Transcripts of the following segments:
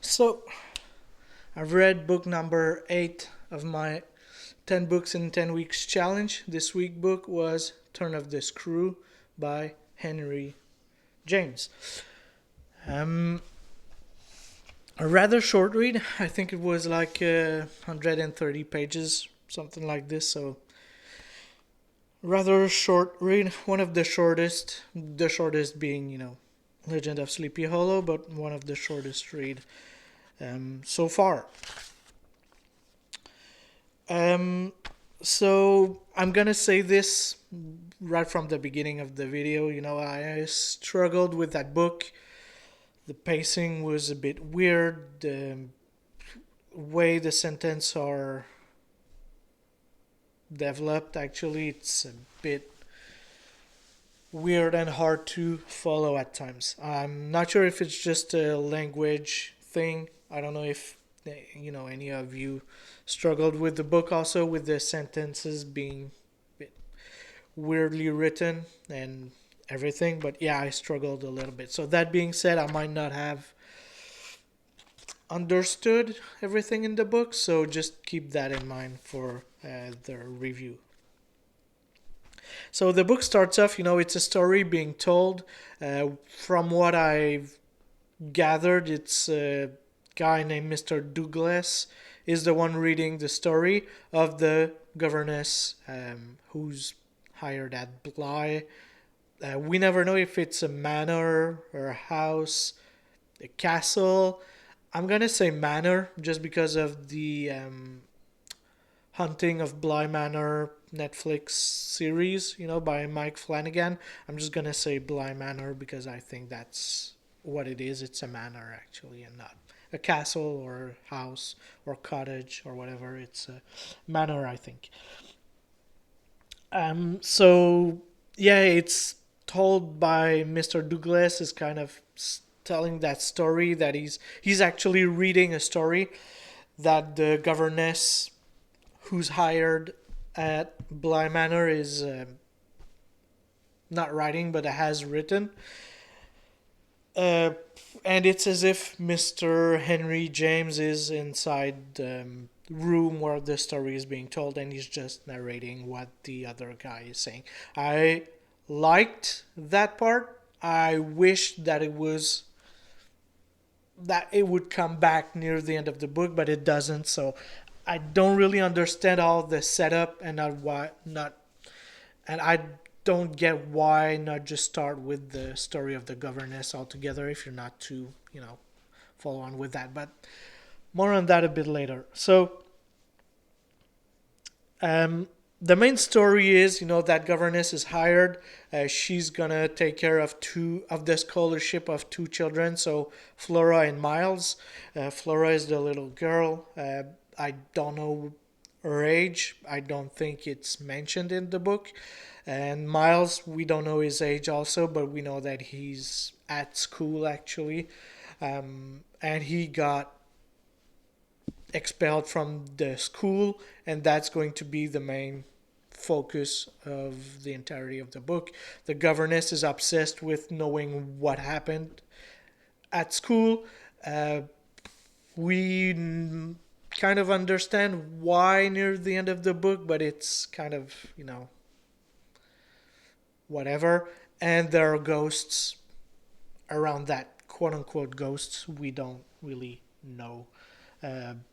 So, I've read book number 8 of my 10 books in 10 weeks challenge. This week book was Turn of the Screw by Henry James. Um, a rather short read. I think it was like 130 pages, something like this. So, rather short read. One of the shortest. The shortest being, Legend of Sleepy Hollow, but one of the shortest read so far. Um, so I'm gonna say this right from the beginning of the video. I struggled with that book. The pacing was a bit weird. The way the sentences are developed, actually, it's a bit weird and hard to follow at times. I'm not sure if it's just a language thing. I don't know if any of you struggled with the book also with the sentences being a bit weirdly written and everything, but yeah, I struggled a little bit. So that being said, I might not have understood everything in the book, so just keep that in mind for the review. So the book starts off, it's a story being told. From what I've gathered, it's a guy named Mr. Douglas is the one reading the story of the governess who's hired at Bly. We never know if it's a manor or a house, a castle. I'm gonna say manor just because of the Hunting of Bly Manor Netflix series, by Mike Flanagan. I'm just gonna say Bly Manor because I think that's what it is. It's a manor actually, and not a castle or house or cottage or whatever. It's a manor, I think. So yeah, it's told by Mr. Douglas is kind of telling that story that he's actually reading a story that the governess who's hired at Bly Manor is not writing but has written. Uh, and it's as if Mr. Henry James is inside the room where the story is being told and he's just narrating what the other guy is saying. I liked that part. I wish that it would come back near the end of the book, but it doesn't. So I don't really understand all the setup and I don't get why not just start with the story of the governess altogether if you're not too, follow on with that. But more on that a bit later. So, the main story is, that governess is hired. She's gonna take care of the scholarship of two children. So Flora and Miles. Flora is the little girl. I don't know her age. I don't think it's mentioned in the book. And Miles, we don't know his age also, but we know that he's at school actually. And he got expelled from the school, and that's going to be the main focus of the entirety of the book. The governess is obsessed with knowing what happened at school. We kind of understand why near the end of the book, but it's kind of, whatever. And there are ghosts around that, quote unquote ghosts. We don't really know.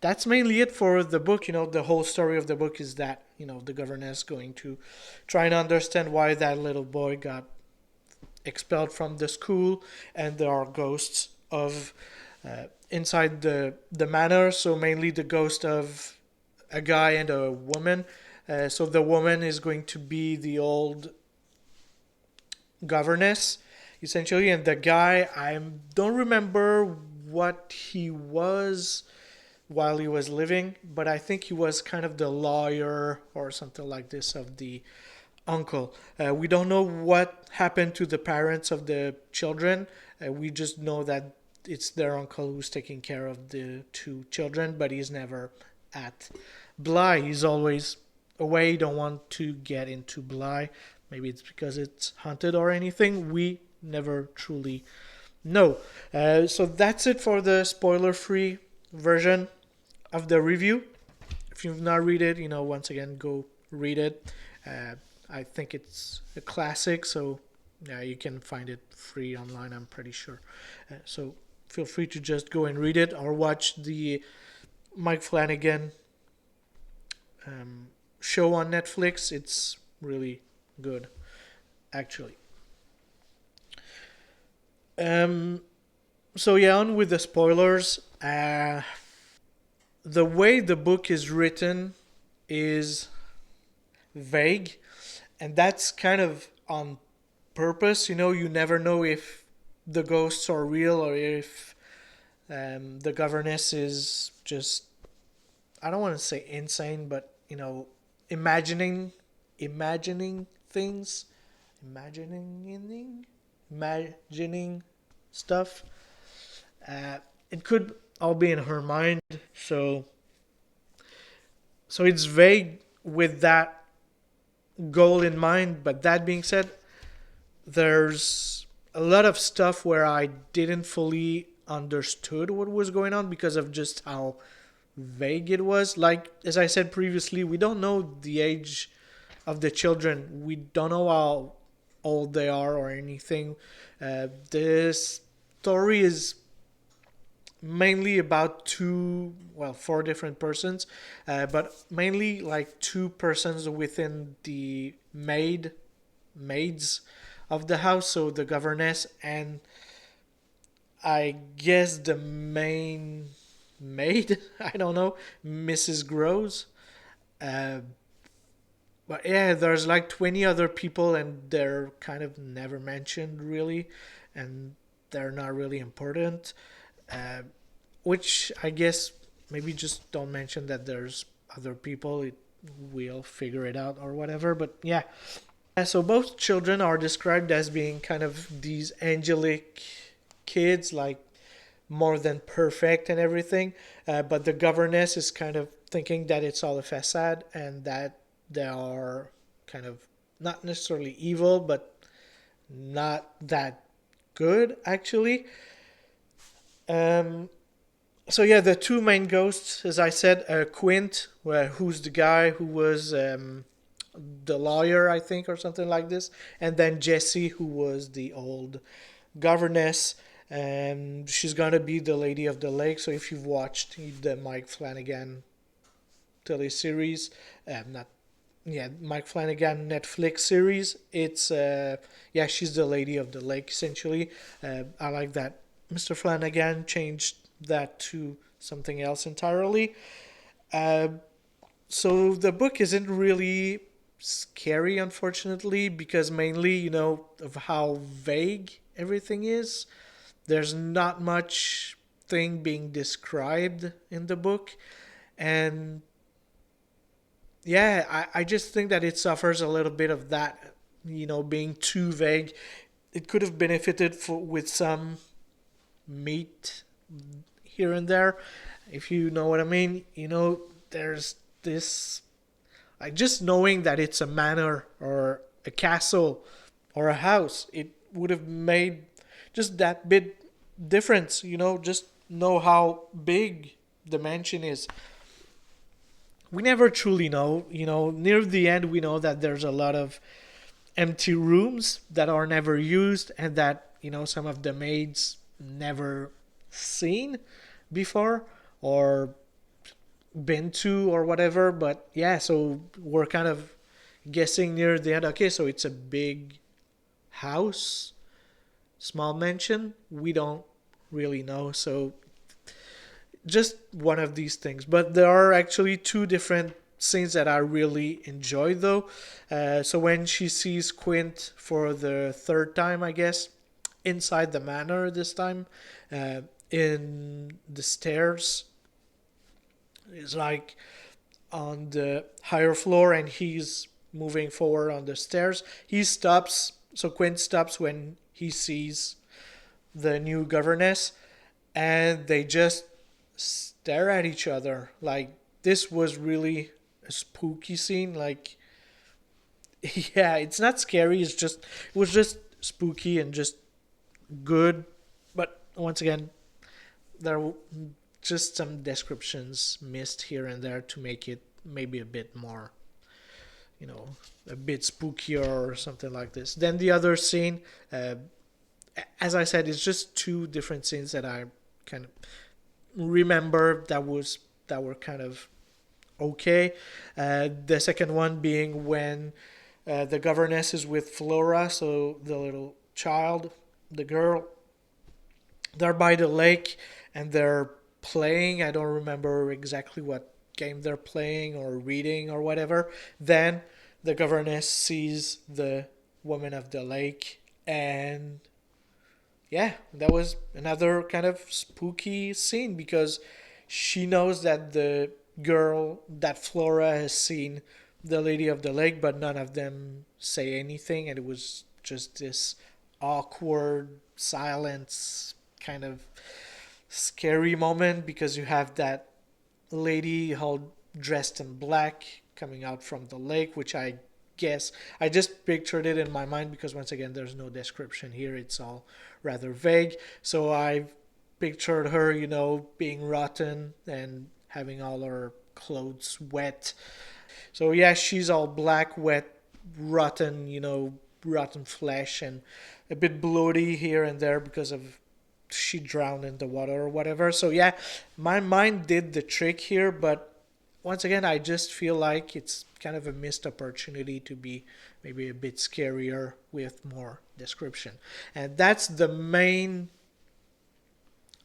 That's mainly it for the book. The whole story of the book is that, the governess going to try and understand why that little boy got expelled from the school, and there are ghosts of inside the manor. So mainly the ghost of a guy and a woman. So the woman is going to be the old governess, essentially, and the guy, I don't remember what he was while he was living, but I think he was kind of the lawyer or something like this of the uncle. We don't know what happened to the parents of the children. We just know that it's their uncle who's taking care of the two children, but he's never at Bly. He's always away. Don't want to get into Bly. Maybe it's because it's haunted or anything. We never truly No. So that's it for the spoiler-free version of the review. If you've not read it, once again, go read it. Uh, I think it's a classic, so yeah, you can find it free online, I'm pretty sure. So feel free to just go and read it or watch the Mike Flanagan um, show on Netflix. It's really good, actually. Um, so yeah, on with the spoilers. The way the book is written is vague, and that's kind of on purpose. You never know if the ghosts are real or if the governess is just, I don't want to say insane, but imagining things, imagining, imagining stuff. It could all be in her mind, so it's vague with that goal in mind. But that being said, there's a lot of stuff where I didn't fully understood what was going on because of just how vague it was. Like as I said previously, we don't know the age of the children. We don't know how old they are or anything. This story is mainly about four different persons, but mainly like two persons within the maids of the house. So the governess and I guess the main maid, I don't know, Mrs. Gross. Uh, but yeah, there's like 20 other people and they're kind of never mentioned really, and they're not really important. Uh, which I guess maybe just don't mention that there's other people. We'll figure it out or whatever. But yeah. So both children are described as being kind of these angelic kids, like more than perfect and everything. But the governess is kind of thinking that it's all a facade and that they are kind of not necessarily evil, but not that good actually. Um, so yeah, the two main ghosts, as I said, Quint, who's the guy who was the lawyer, I think, or something like this, and then Jessie, who was the old governess, and she's gonna be the Lady of the Lake. So if you've watched the Mike Flanagan Tully series, not yeah, Mike Flanagan Netflix series, it's yeah, she's the Lady of the Lake essentially. I like that Mr. Flanagan changed that to something else entirely. Uh, so the book isn't really scary, unfortunately, because mainly, of how vague everything is. There's not much thing being described in the book. And yeah, I just think that it suffers a little bit of that, being too vague. It could have benefited with some meat here and there, if you know what I mean. There's this, like, just knowing that it's a manor or a castle or a house, it would have made just that bit difference. Just know how big the mansion is. We never truly know. Near the end, we know that there's a lot of empty rooms that are never used and that some of the maids never seen before or been to or whatever. But yeah, so we're kind of guessing near the end. Okay, so it's a big house, small mansion. We don't really know. So just one of these things. But there are actually two different scenes that I really enjoy though. So when she sees Quint for the third time, I guess, inside the manor this time, in the stairs, it's like on the higher floor and he's moving forward on the stairs. He stops, so Quint stops when he sees the new governess, and they just stare at each other. Like, this was really a spooky scene. Like, yeah, it's not scary, it was just spooky and just good. once again, there are just some descriptions missed here and there to make it maybe a bit more, you know, a bit spookier or something like this. Then the other scene, as I said, it's just two different scenes that I kind of remember that were kind of okay. The second one being when the governess is with Flora, so the little child, the girl. They're by the lake and they're playing. I don't remember exactly what game they're playing or reading or whatever. Then the governess sees the woman of the lake, and yeah, that was another kind of spooky scene because she knows that the girl, that Flora has seen the lady of the lake, but none of them say anything, and it was just this awkward silence, kind of scary moment because you have that lady all dressed in black coming out from the lake, which I guess I just pictured it in my mind because once again there's no description here, it's all rather vague. So I pictured her, you know, being rotten and having all her clothes wet. So yeah, she's all black, wet, rotten, you know, rotten flesh and a bit bloaty here and there because of she drowned in the water or whatever. So yeah, my mind did the trick here, but once again, I just feel like it's kind of a missed opportunity to be maybe a bit scarier with more description. And that's the main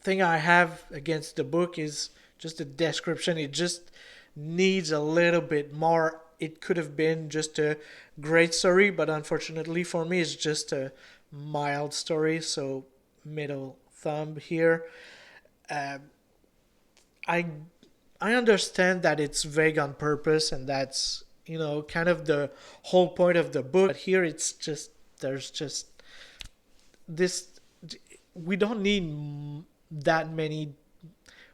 thing I have against the book is just the description. It just needs a little bit more. It could have been just a great story, but unfortunately for me, it's just a mild story. So middle thumb here. Uh, I I understand that it's vague on purpose, and that's, you know, kind of the whole point of the book. But here, it's just there's just this. We don't need that many.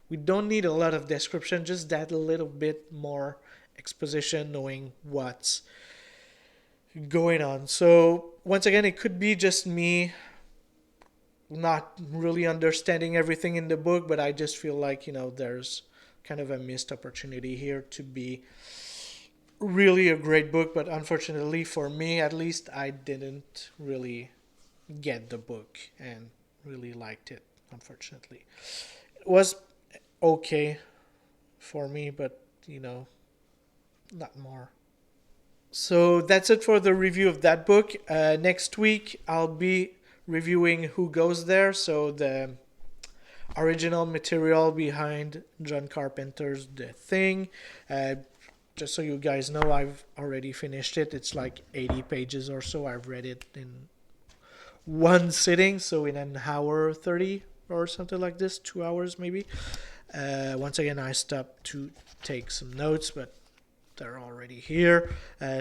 We don't need a lot of description. Just that little bit more exposition, knowing what's going on. So once again, it could be just me not really understanding everything in the book, but I just feel like, you know, there's kind of a missed opportunity here to be really a great book. But unfortunately for me, at least, I didn't really get the book and really liked it, unfortunately. It was okay for me, but, you know, not more. So that's it for the review of that book. Next week, I'll be reviewing Who Goes There, so the original material behind John Carpenter's The Thing. Just so you guys know, I've already finished it. It's like 80 pages or so. I've read it in one sitting, so in an hour 30 or something like this, 2 hours maybe. Once again, I stopped to take some notes, but they're already here.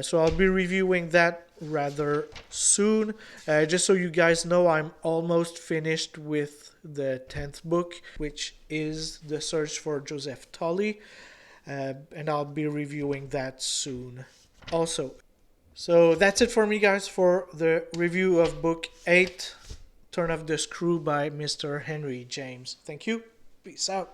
So I'll be reviewing that rather soon. Just so you guys know, I'm almost finished with the 10th book, which is The Search for Joseph Tully. And I'll be reviewing that soon also. So that's it for me, guys, for the review of book 8, Turn of the Screw by Mr. Henry James. Thank you. Peace out.